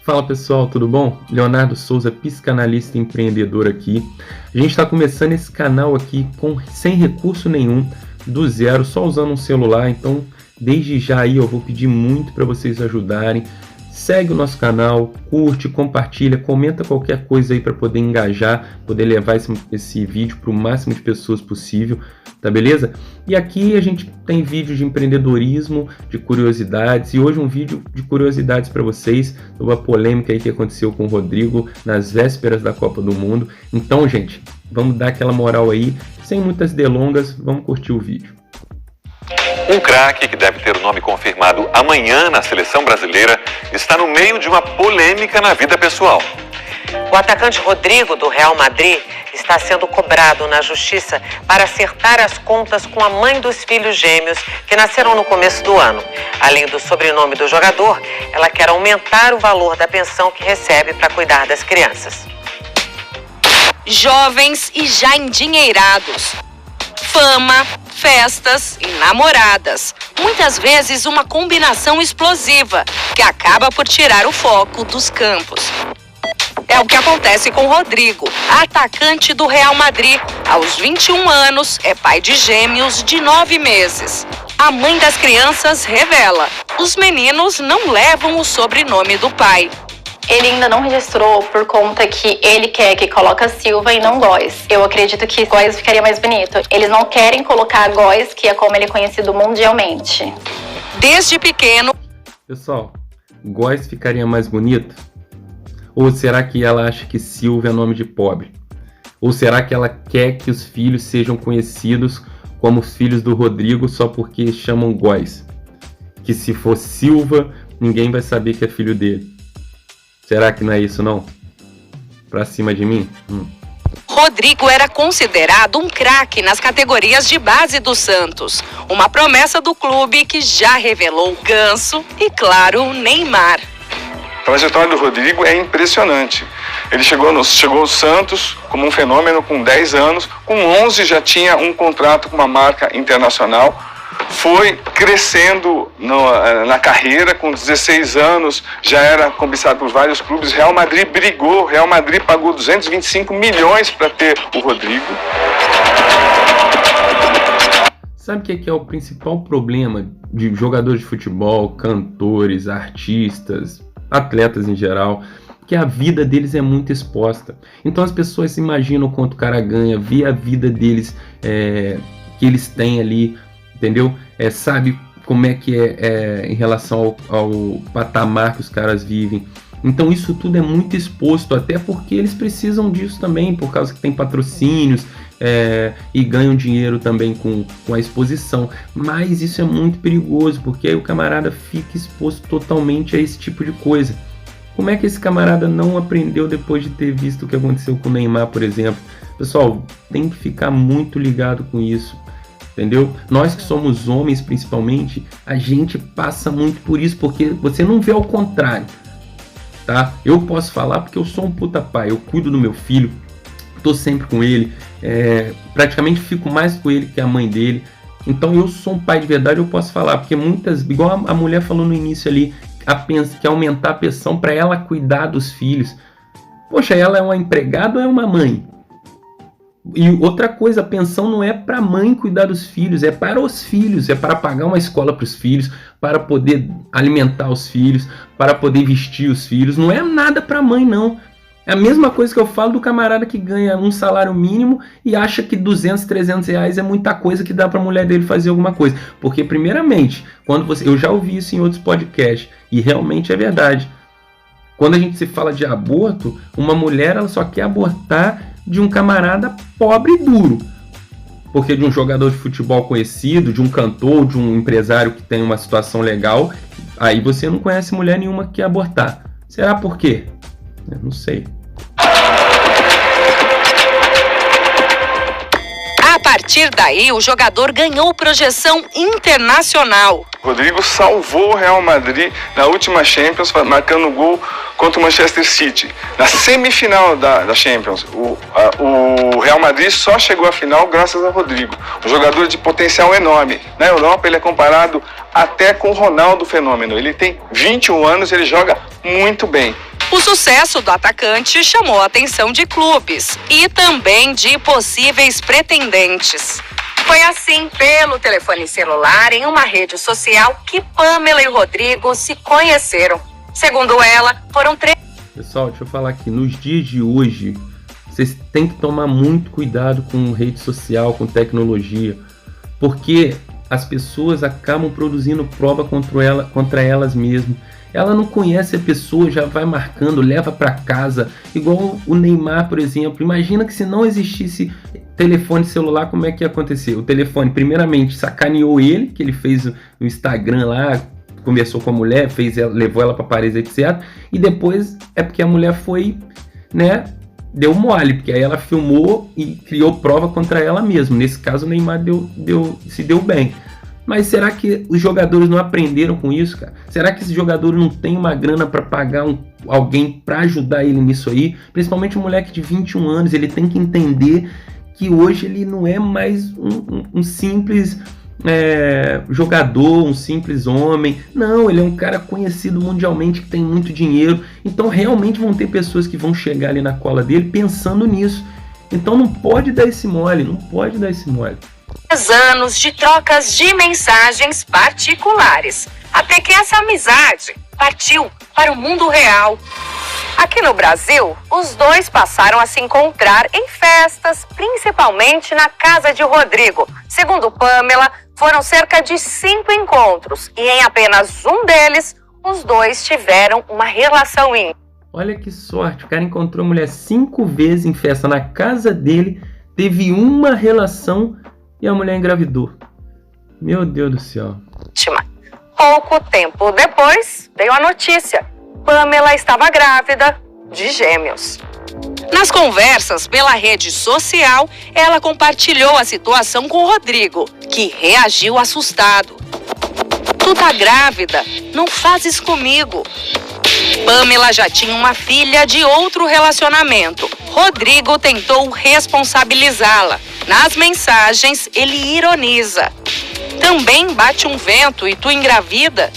Fala pessoal, tudo bom? Leonardo Souza, psicanalista e empreendedor aqui. A gente está começando esse canal aqui sem recurso nenhum, do zero, só usando um celular. Então, desde já aí eu vou pedir muito para vocês ajudarem. Segue o nosso canal, curte, compartilha, comenta qualquer coisa aí para poder engajar, poder levar esse vídeo para o máximo de pessoas possível, tá beleza? E aqui a gente tem vídeos de empreendedorismo, de curiosidades, e hoje um vídeo de curiosidades para vocês, sobre a polêmica aí que aconteceu com o Rodrigo nas vésperas da Copa do Mundo. Então, gente, vamos dar aquela moral aí, sem muitas delongas, vamos curtir o vídeo. Um craque que deve ter o nome confirmado amanhã na seleção brasileira está no meio de uma polêmica na vida pessoal. O atacante Rodrigo, do Real Madrid, está sendo cobrado na justiça para acertar as contas com a mãe dos filhos gêmeos que nasceram no começo do ano. Além do sobrenome do jogador, ela quer aumentar o valor da pensão que recebe para cuidar das crianças. Jovens e já endinheirados. Fama, festas e namoradas. Muitas vezes uma combinação explosiva que acaba por tirar o foco dos campos. É o que acontece com Rodrigo, atacante do Real Madrid. Aos 21 anos, é pai de gêmeos de 9 meses. A mãe das crianças revela: os meninos não levam o sobrenome do pai. Ele ainda não registrou por conta que ele quer que coloque Silva e não Góes. Eu acredito que Góes ficaria mais bonito. Eles não querem colocar Góes, que é como ele é conhecido mundialmente. Desde pequeno... Pessoal, Góes ficaria mais bonito? Ou será que ela acha que Silva é nome de pobre? Ou será que ela quer que os filhos sejam conhecidos como os filhos do Rodrigo só porque chamam Góes? Que se for Silva, ninguém vai saber que é filho dele. Será que não é isso não? Pra cima de mim? Rodrigo era considerado um craque nas categorias de base do Santos. Uma promessa do clube que já revelou Ganso e, claro, Neymar. A trajetória do Rodrigo é impressionante. Ele chegou ao Santos como um fenômeno com 10 anos. Com 11 já tinha um contrato com uma marca internacional. Foi crescendo na carreira, com 16 anos já era cobiçado por vários clubes. Real Madrid brigou, Real Madrid pagou 225 milhões para ter o Rodrigo. Sabe o que é o principal problema de jogadores de futebol, cantores, artistas, atletas em geral? Que a vida deles é muito exposta. Então as pessoas imaginam quanto o cara ganha, vê a vida deles que eles têm ali, entendeu? Sabe como é que é em relação ao patamar que os caras vivem. Então isso tudo é muito exposto, até porque eles precisam disso também, por causa que tem patrocínios e ganham dinheiro também com a exposição. Mas isso é muito perigoso, porque aí o camarada fica exposto totalmente a esse tipo de coisa. Como é que esse camarada não aprendeu depois de ter visto o que aconteceu com o Neymar, por exemplo? Pessoal, tem que ficar muito ligado com isso. Entendeu? Nós que somos homens, principalmente, a gente passa muito por isso, porque você não vê ao contrário, tá? Eu posso falar porque eu sou um puta pai, eu cuido do meu filho, tô sempre com ele, praticamente fico mais com ele que a mãe dele. Então eu sou um pai de verdade, eu posso falar, porque igual a mulher falou no início ali, quer aumentar a pensão para ela cuidar dos filhos. Poxa, ela é uma empregada ou é uma mãe? E outra coisa, a pensão não é para a mãe cuidar dos filhos, é para os filhos, é para pagar uma escola para os filhos, para poder alimentar os filhos, para poder vestir os filhos. Não é nada para a mãe, não. É a mesma coisa que eu falo do camarada que ganha um salário mínimo e acha que 200, 300 reais é muita coisa que dá para a mulher dele fazer alguma coisa. Porque, primeiramente, eu já ouvi isso em outros podcasts, e realmente é verdade. Quando a gente se fala de aborto, uma mulher ela só quer abortar de um camarada pobre e duro. Porque de um jogador de futebol conhecido, de um cantor, de um empresário que tem uma situação legal, aí você não conhece mulher nenhuma que quer abortar. Será por quê? Eu não sei. A partir daí, o jogador ganhou projeção internacional. Rodrigo salvou o Real Madrid na última Champions, marcando gol contra o Manchester City. Na semifinal da Champions, o Real Madrid só chegou à final graças a Rodrigo, um jogador de potencial enorme. Na Europa ele é comparado até com o Ronaldo Fenômeno. Ele tem 21 anos e ele joga muito bem. O sucesso do atacante chamou a atenção de clubes e também de possíveis pretendentes. Foi assim, pelo telefone celular, em uma rede social, que Pamela e Rodrigo se conheceram. Segundo ela, foram 3... Pessoal, deixa eu falar aqui, nos dias de hoje, vocês têm que tomar muito cuidado com rede social, com tecnologia, porque as pessoas acabam produzindo prova contra elas mesmas. Ela não conhece a pessoa, já vai marcando, leva para casa, igual o Neymar, por exemplo. Imagina que se não existisse telefone celular, como é que ia acontecer? O telefone, primeiramente, sacaneou ele, que ele fez o Instagram lá, conversou com a mulher, levou ela para Paris, etc. E depois é porque a mulher foi, né, deu mole, porque aí ela filmou e criou prova contra ela mesma. Nesse caso, o Neymar se deu bem. Mas será que os jogadores não aprenderam com isso, cara? Será que esse jogador não tem uma grana para pagar alguém para ajudar ele nisso aí? Principalmente um moleque de 21 anos, ele tem que entender que hoje ele não é mais um simples jogador, um simples homem. Não, ele é um cara conhecido mundialmente, que tem muito dinheiro. Então realmente vão ter pessoas que vão chegar ali na cola dele pensando nisso. Então não pode dar esse mole, não pode dar esse mole. 10 anos de trocas de mensagens particulares, até que essa amizade partiu para o mundo real. Aqui no Brasil, os dois passaram a se encontrar em festas, principalmente na casa de Rodrigo. Segundo Pamela, foram cerca de 5 encontros e em apenas um deles, os dois tiveram uma relação íntima. Olha que sorte, o cara encontrou a mulher 5 vezes em festa na casa dele, teve uma relação e a mulher engravidou. Meu Deus do céu. Pouco tempo depois, veio a notícia. Pamela estava grávida de gêmeos. Nas conversas pela rede social, ela compartilhou a situação com o Rodrigo, que reagiu assustado. Tu tá grávida? Não faz isso comigo. Pamela já tinha uma filha de outro relacionamento. Rodrigo tentou responsabilizá-la. Nas mensagens, ele ironiza. Também bate um vento e tu engravida?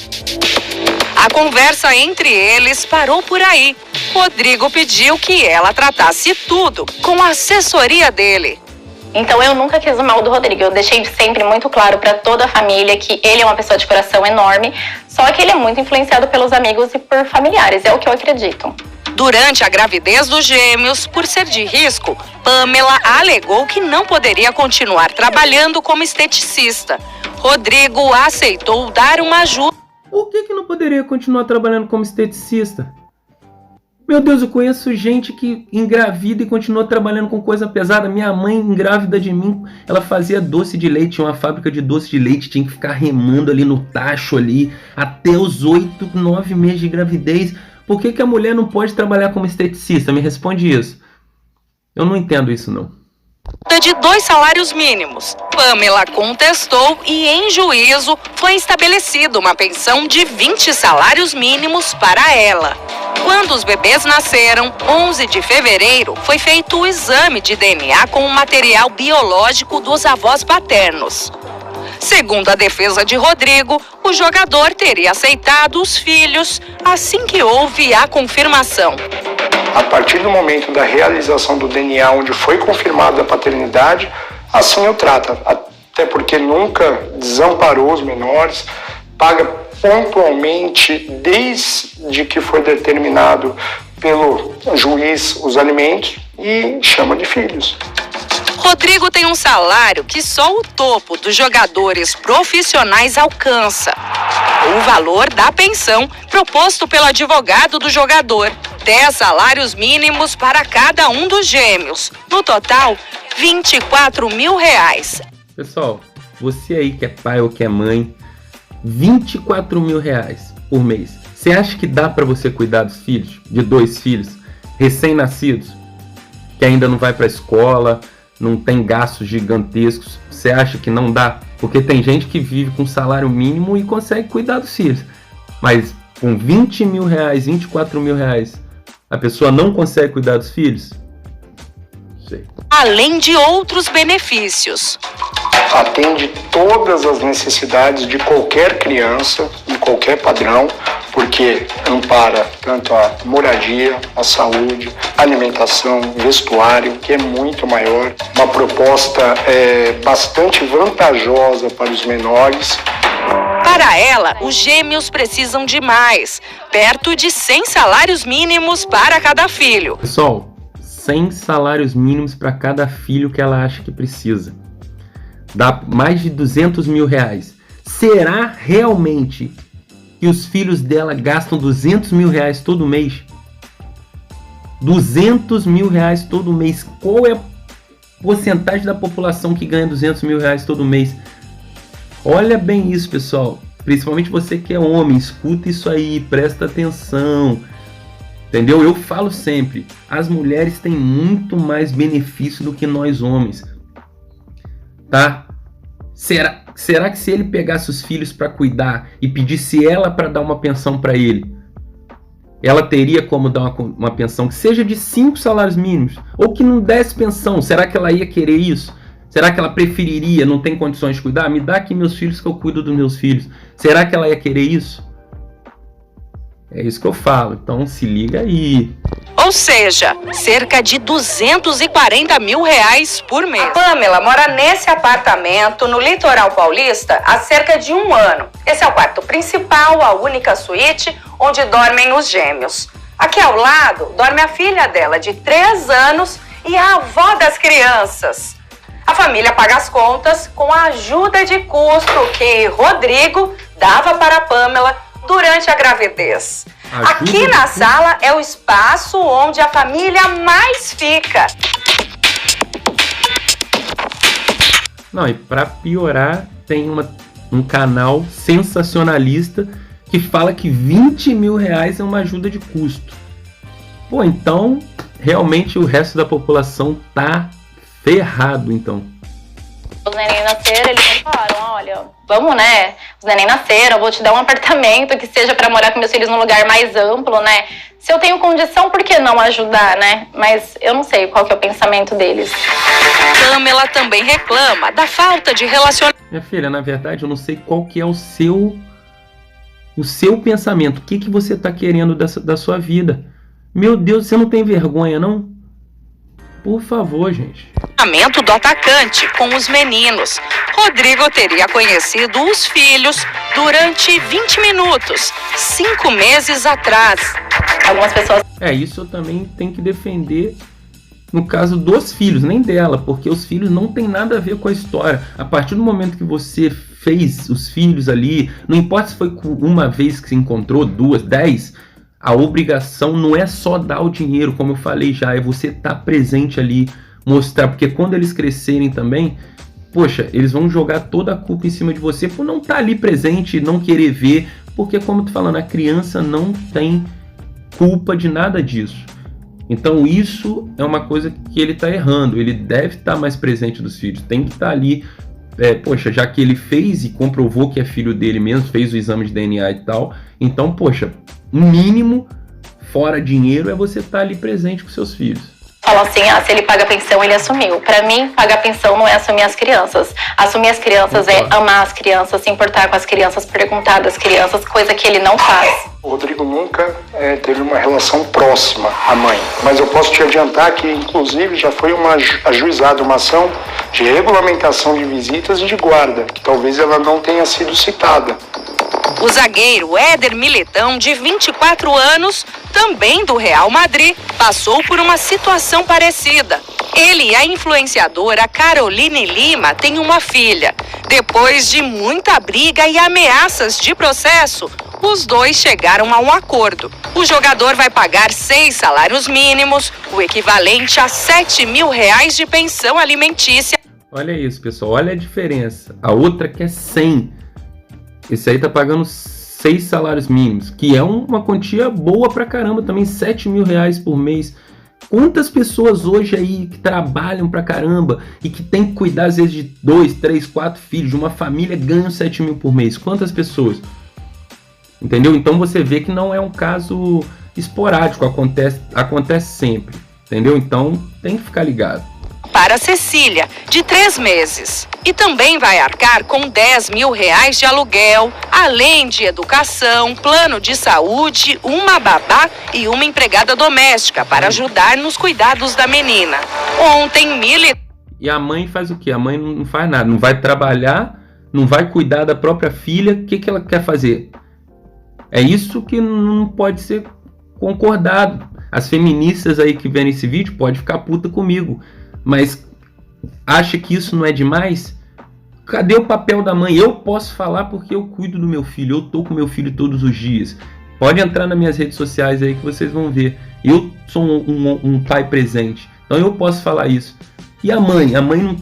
A conversa entre eles parou por aí. Rodrigo pediu que ela tratasse tudo com a assessoria dele. Então eu nunca quis o mal do Rodrigo. Eu deixei sempre muito claro para toda a família que ele é uma pessoa de coração enorme, só que ele é muito influenciado pelos amigos e por familiares, é o que eu acredito. Durante a gravidez dos gêmeos, por ser de risco, Pamela alegou que não poderia continuar trabalhando como esteticista. Rodrigo aceitou dar uma ajuda. Por que não poderia continuar trabalhando como esteticista? Meu Deus, eu conheço gente que engravida e continua trabalhando com coisa pesada. Minha mãe, engravida de mim, ela fazia doce de leite, tinha uma fábrica de doce de leite, tinha que ficar remando ali no tacho ali, até os 8, 9 meses de gravidez. Por que a mulher não pode trabalhar como esteticista? Me responde isso. Eu não entendo isso, não. De 2 salários mínimos. Pamela contestou e, em juízo, foi estabelecida uma pensão de 20 salários mínimos para ela. Quando os bebês nasceram, 11 de fevereiro, foi feito o exame de DNA com o material biológico dos avós paternos. Segundo a defesa de Rodrigo, o jogador teria aceitado os filhos assim que houve a confirmação. A partir do momento da realização do DNA, onde foi confirmada a paternidade, assim o trata. Até porque nunca desamparou os menores, paga pontualmente, desde que foi determinado pelo juiz os alimentos, e chama de filhos. Rodrigo tem um salário que só o topo dos jogadores profissionais alcança. O valor da pensão proposto pelo advogado do jogador, 10 salários mínimos para cada um dos gêmeos. No total, R$24 mil. Pessoal, você aí que é pai ou que é mãe, R$24 mil por mês. Você acha que dá para você cuidar dos filhos? De 2 filhos recém-nascidos? Que ainda não vai para a escola, não tem gastos gigantescos. Você acha que não dá? Porque tem gente que vive com salário mínimo e consegue cuidar dos filhos. Mas com R$20 mil, R$24 mil, a pessoa não consegue cuidar dos filhos? Não sei. Além de outros benefícios. Atende todas as necessidades de qualquer criança, em qualquer padrão, porque porque ampara tanto a moradia, a saúde, alimentação, vestuário, que é muito maior. Uma proposta bastante vantajosa para os menores. Para ela, os gêmeos precisam de mais, perto de 100 salários mínimos para cada filho. Pessoal, 100 salários mínimos para cada filho que ela acha que precisa. Dá mais de 200 mil reais. Será realmente que os filhos dela gastam 200 mil reais todo mês? 200 mil reais todo mês. Qual é a porcentagem da população que ganha 200 mil reais todo mês? Olha bem isso, pessoal. Principalmente você que é homem, escuta isso aí, presta atenção. Entendeu? Eu falo sempre, as mulheres têm muito mais benefício do que nós homens. Tá? Será que se ele pegasse os filhos para cuidar e pedisse ela para dar uma pensão para ele, ela teria como dar uma pensão que seja de 5 salários mínimos? Ou que não desse pensão? Será que ela ia querer isso? Será que ela preferiria, não tem condições de cuidar? Me dá aqui meus filhos que eu cuido dos meus filhos. Será que ela ia querer isso? É isso que eu falo, então se liga aí. Ou seja, cerca de 240 mil reais por mês. A Pamela mora nesse apartamento no litoral paulista há cerca de 1 ano. Esse é o quarto principal, a única suíte onde dormem os gêmeos. Aqui ao lado dorme a filha dela de 3 anos e a avó das crianças. A família paga as contas com a ajuda de custo que Rodrigo dava para a Pamela durante a gravidez. Aqui na sala é o espaço onde a família mais fica. Não, e para piorar, tem um canal sensacionalista que fala que 20 mil reais é uma ajuda de custo. Pô, então, realmente o resto da população tá ferrado, então. Os neném nasceram, eles falaram, olha, vamos, né? Os neném nasceram, eu vou te dar um apartamento que seja para morar com meus filhos num lugar mais amplo, né? Se eu tenho condição, por que não ajudar, né? Mas eu não sei qual que é o pensamento deles. Pamela também reclama da falta de relacionamento. Minha filha, na verdade, eu não sei qual que é o seu pensamento. O que você tá querendo da sua vida? Meu Deus, você não tem vergonha, não? Por favor, gente. Do atacante com os meninos. Rodrigo teria conhecido os filhos durante 20 minutos, 5 meses atrás. Algumas pessoas... Isso eu também tenho que defender no caso dos filhos, nem dela, porque os filhos não tem nada a ver com a história. A partir do momento que você fez os filhos ali, não importa se foi uma vez que se encontrou, 2, 10, a obrigação não é só dar o dinheiro, como eu falei já, é você estar presente ali, mostrar, porque quando eles crescerem também, poxa, eles vão jogar toda a culpa em cima de você por não estar ali presente, não querer ver, porque como eu tô falando, a criança não tem culpa de nada disso. Então isso é uma coisa que ele tá errando, ele deve estar mais presente dos filhos, tem que estar ali, poxa, já que ele fez e comprovou que é filho dele mesmo, fez o exame de DNA e tal, então, poxa, o mínimo, fora dinheiro, é você estar ali presente com seus filhos. Falam assim, se ele paga pensão, ele assumiu. Pra mim, pagar pensão não é assumir as crianças. Assumir as crianças é amar as crianças, se importar com as crianças, perguntar das crianças, coisa que ele não faz. O Rodrigo nunca teve uma relação próxima à mãe. Mas eu posso te adiantar que, inclusive, já foi ajuizada uma ação de regulamentação de visitas e de guarda, que talvez ela não tenha sido citada. O zagueiro Éder Militão, de 24 anos, também do Real Madrid, passou por uma situação parecida. Ele e a influenciadora Caroline Lima têm uma filha. Depois de muita briga e ameaças de processo, os dois chegaram a um acordo. O jogador vai pagar 6 salários mínimos, o equivalente a 7 mil reais de pensão alimentícia. Olha isso, pessoal, olha a diferença. A outra quer 100. Esse aí tá pagando 6 salários mínimos, que é uma quantia boa pra caramba também, 7 mil reais por mês. Quantas pessoas hoje aí que trabalham pra caramba e que tem que cuidar às vezes de 2, 3, 4 filhos, de uma família, ganham 7 mil por mês? Quantas pessoas? Entendeu? Então você vê que não é um caso esporádico, acontece sempre. Entendeu? Então tem que ficar ligado. para Cecília, de 3 meses. E também vai arcar com R$10 mil de aluguel, além de educação, plano de saúde, uma babá e uma empregada doméstica para ajudar nos cuidados da menina. Ontem, E a mãe faz o quê? A mãe não faz nada, não vai trabalhar, não vai cuidar da própria filha. O que ela quer fazer? É isso que não pode ser concordado. As feministas aí que vêem esse vídeo podem ficar puta comigo, mas acha que isso não é demais? Cadê o papel da mãe? Eu posso falar porque eu cuido do meu filho, eu tô com meu filho todos os dias. Pode entrar nas minhas redes sociais aí que vocês vão ver. Eu sou um pai presente, então eu posso falar isso. E a mãe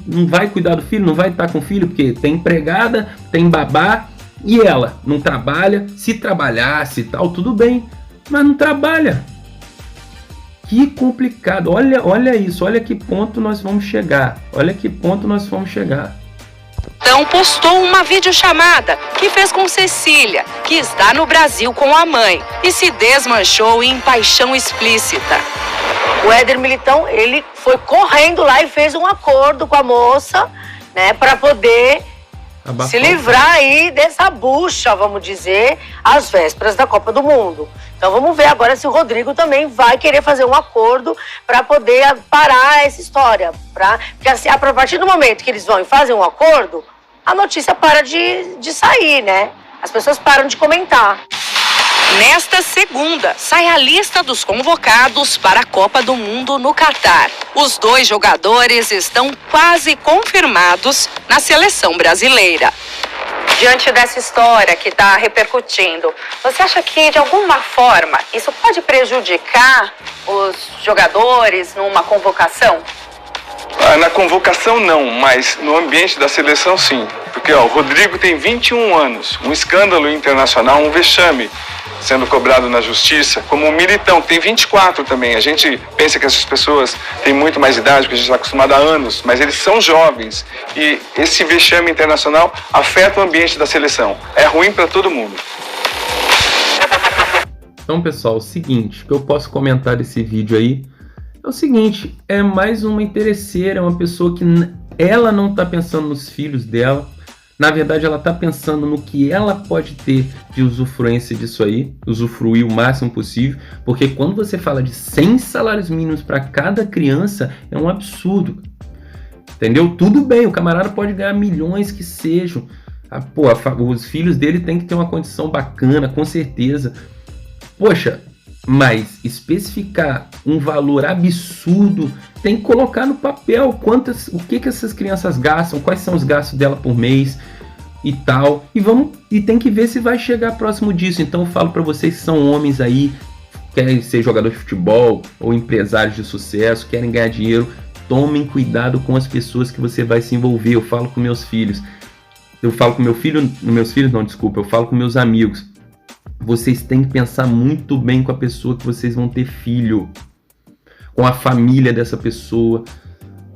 não vai cuidar do filho, não vai estar com o filho, porque tem empregada, tem babá, e ela não trabalha. Se trabalhasse e tal, tudo bem, mas não trabalha. Que complicado, olha isso, olha que ponto nós vamos chegar, Então postou uma videochamada que fez com Cecília, que está no Brasil com a mãe, e se desmanchou em paixão explícita. O Éder Militão, ele foi correndo lá e fez um acordo com a moça, né, para poder se livrar aí dessa bucha, vamos dizer, às vésperas da Copa do Mundo. Então vamos ver agora se o Rodrigo também vai querer fazer um acordo para poder parar essa história. Porque assim, a partir do momento que eles vão e fazem um acordo, a notícia para de sair, né? As pessoas param de comentar. Nesta segunda, sai a lista dos convocados para a Copa do Mundo no Catar. Os 2 jogadores estão quase confirmados na seleção brasileira. Diante dessa história que está repercutindo, você acha que, de alguma forma, isso pode prejudicar os jogadores numa convocação? Na convocação não, mas no ambiente da seleção sim. Porque o Rodrigo tem 21 anos, um escândalo internacional, um vexame sendo cobrado na justiça, como o Militão, tem 24 também. A gente pensa que essas pessoas têm muito mais idade, porque a gente está acostumado há anos, mas eles são jovens. E esse vexame internacional afeta o ambiente da seleção. É ruim para todo mundo. Então, pessoal, o seguinte, que eu posso comentar desse vídeo aí, é o seguinte, é mais uma interesseira, é uma pessoa que ela não está pensando nos filhos dela. Na verdade, ela está pensando no que ela pode ter de usufruência disso aí, usufruir o máximo possível, porque quando você fala de 100 salários mínimos para cada criança, é um absurdo, entendeu? Tudo bem, o camarada pode ganhar milhões que sejam, os filhos dele têm que ter uma condição bacana, com certeza. Poxa, mas especificar um valor absurdo, tem que colocar no papel o que essas crianças gastam, quais são os gastos dela por mês e tal, e tem que ver se vai chegar próximo disso. Então eu falo para vocês que são homens aí, querem ser jogador de futebol ou empresários de sucesso, querem ganhar dinheiro, tomem cuidado com as pessoas que você vai se envolver. Eu falo com meus filhos, eu falo com eu falo com meus amigos. Vocês têm que pensar muito bem com a pessoa que vocês vão ter filho, com a família dessa pessoa,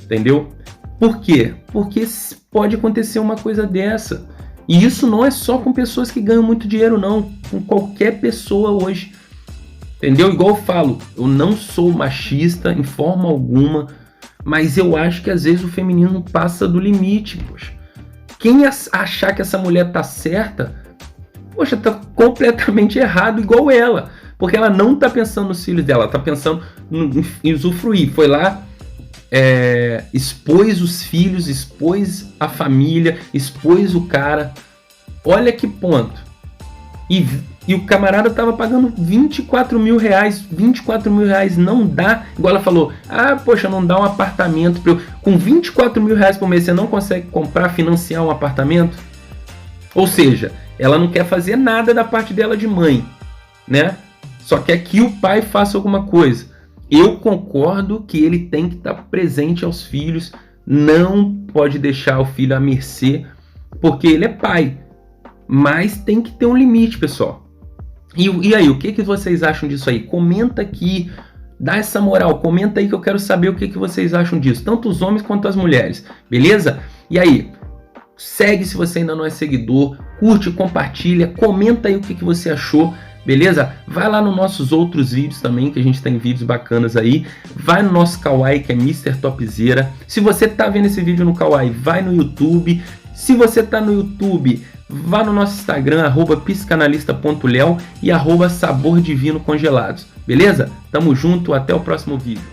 entendeu? Por quê? Porque pode acontecer uma coisa dessa. E isso não é só com pessoas que ganham muito dinheiro, não. Com qualquer pessoa hoje, entendeu? Igual eu falo, eu não sou machista em forma alguma, mas eu acho que às vezes o feminino passa do limite, poxa. Quem achar que essa mulher tá certa, poxa, tá completamente errado igual ela. Porque ela não tá pensando nos filhos dela, ela tá pensando em usufruir. Foi lá, expôs os filhos, expôs a família, expôs o cara. Olha que ponto. E o camarada tava pagando 24 mil reais. 24 mil reais não dá. Igual ela falou, poxa, não dá um apartamento. Com 24 mil reais por mês você não consegue comprar, financiar um apartamento? Ou seja, ela não quer fazer nada da parte dela de mãe, né? Só quer que o pai faça alguma coisa. Eu concordo que ele tem que estar presente aos filhos, não pode deixar o filho à mercê, porque ele é pai. Mas tem que ter um limite, pessoal. E aí, o que vocês acham disso aí? Comenta aqui, dá essa moral, comenta aí que eu quero saber o que vocês acham disso, tanto os homens quanto as mulheres, beleza? E aí, segue se você ainda não é seguidor, curte, compartilha, comenta aí o que você achou. beleza? Vai lá nos nossos outros vídeos também, que a gente tem vídeos bacanas aí. Vai no nosso Kawaii, que é Mr. Topzera. Se você tá vendo esse vídeo no Kawaii, vai no YouTube. Se você tá no YouTube, vá no nosso Instagram, @psicanalista.leo e @sabordivino congelados. Beleza? Tamo junto, até o próximo vídeo.